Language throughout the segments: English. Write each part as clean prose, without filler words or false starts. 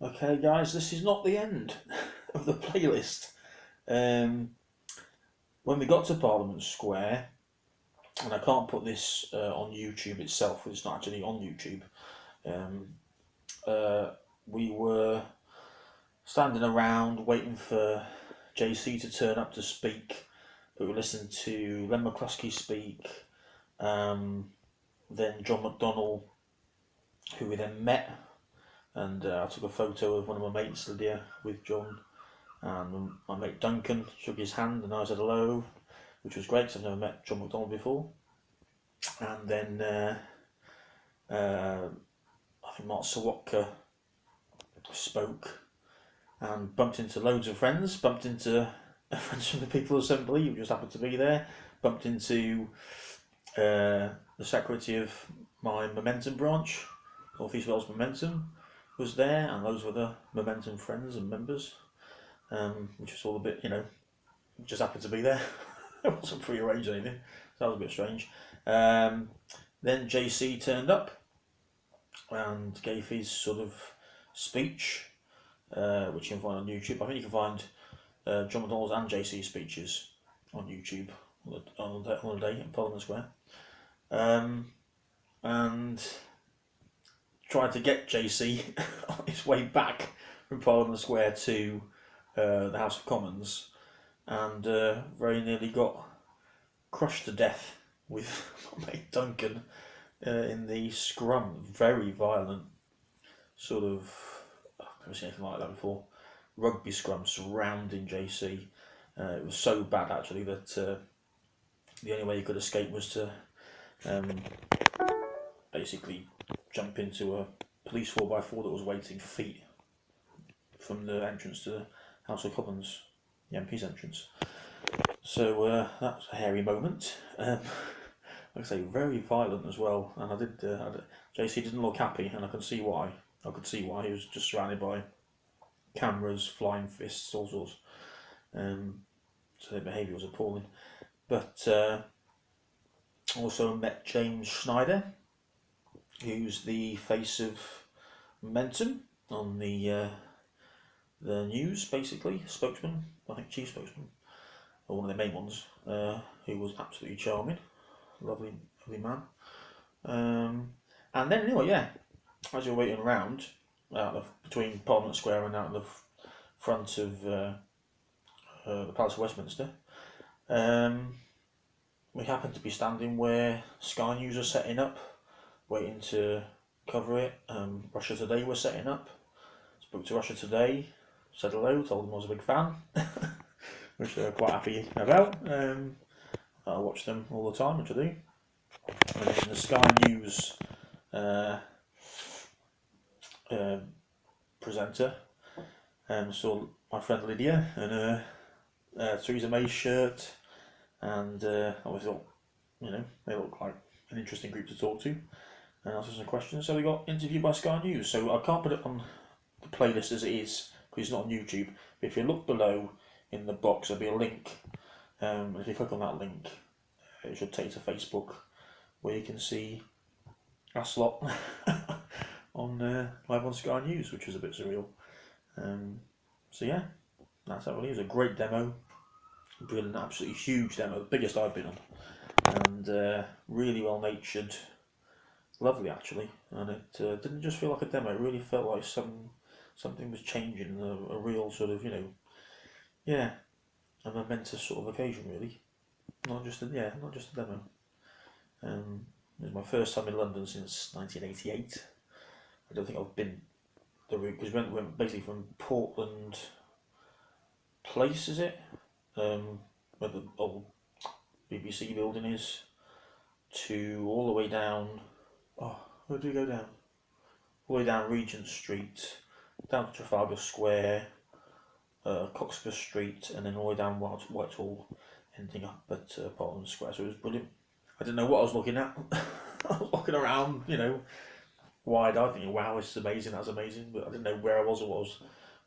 Okay, guys, this is not the end of the playlist. Um, when we got to Parliament Square, and I can't put this on YouTube itself, it's not actually on YouTube. Um, uh, we were standing around waiting for JC to turn up to speak, but we listened to Len McCluskey speak, um, then John McDonnell, who we then met, and I took a photo of one of my mates, Lydia, with John. And my mate Duncan shook his hand and I said hello, which was great because I've never met John McDonald before. And then uh, I think Mark Sawatka spoke and bumped into loads of friends, bumped into friends from the People's Assembly who just happened to be there, bumped into the secretary of my Momentum branch, North East Wales Momentum, was there, and those were the Momentum friends and members, which was all a bit, just happened to be there. It wasn't pre-arranged or anything, so that was a bit strange. Then JC turned up and gave his sort of speech, which you can find on YouTube. I think you can find John McDonnell's and JC's speeches on YouTube on a day in Parliament Square. And tried to get JC on his way back from Parliament Square to the House of Commons, and very nearly got crushed to death with my mate Duncan in the scrum. Very violent, sort of. I've never seen anything like that before. Rugby scrum surrounding JC. It was so bad actually that the only way he could escape was to um, basically jump into a police 4x4 that was waiting feet from the entrance to the House of Commons, the MP's entrance. So that was a hairy moment. Like I say, very violent as well. And JC didn't look happy, and I could see why. He was just surrounded by cameras, flying fists, all sorts. So their behaviour was appalling. But also met James Schneider, who's the face of Momentum on the news, basically, spokesman, I think chief spokesman, or one of the main ones, who was absolutely charming, lovely man. And then anyway, yeah, as you're waiting around, between Parliament Square and out of the front of the Palace of Westminster, we happened to be standing where Sky News are setting up, waiting to cover it. Russia Today were setting up. Spoke to Russia Today, said hello, told them I was a big fan, which they were quite happy about. I watch them all the time, which I do. And then the Sky News presenter saw my friend Lydia and Theresa May's shirt, and I always thought, they look like an interesting group to talk to and answer some questions. So we got interviewed by Sky News. So I can't put it on the playlist as it is because it's not on YouTube. But if you look below in the box, there'll be a link. If you click on that link, it should take you to Facebook where you can see a slot on live on Sky News, which was a bit surreal. So yeah, that's how it was. A great demo, brilliant, absolutely huge demo, the biggest I've been on, and really well natured, lovely actually. And it didn't just feel like a demo; it really felt like something was changing, a real sort of a momentous sort of occasion really. Not just a demo. It was my first time in London since 1988. I don't think I've been the route because we went basically from Portland Place, is it? Where the old BBC building is, to all the way down. Oh, where did we go down? All the way down Regent Street, down to Trafalgar Square, Coxborough Street, and then all the way down Whitehall, ending up at Parliament Square. So it was brilliant. I didn't know what I was looking at. I was looking around, wide-eyed, thinking, "Wow, this is amazing. That's amazing." But I didn't know where I was or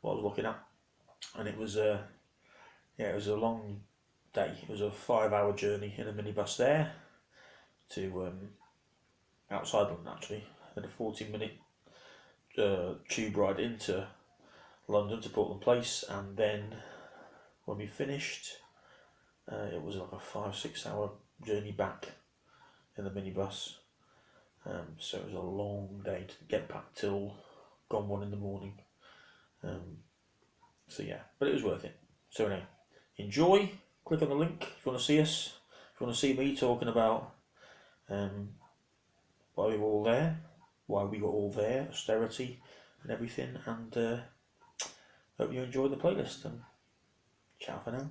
what I was looking at. And it was it was a long day. It was a 5-hour journey in a minibus there to outside London actually. Then a 40-minute tube ride into London to Portland Place, and then when we finished, it was like a 5-6 hour journey back in the minibus. So it was a long day to get back till gone 1 in the morning. So yeah, but it was worth it. So anyway, enjoy. Click on the link if you want to see us. If you want to see me talking about why we were all there, why we were all there, austerity and everything. And hope you enjoy the playlist. And ciao for now.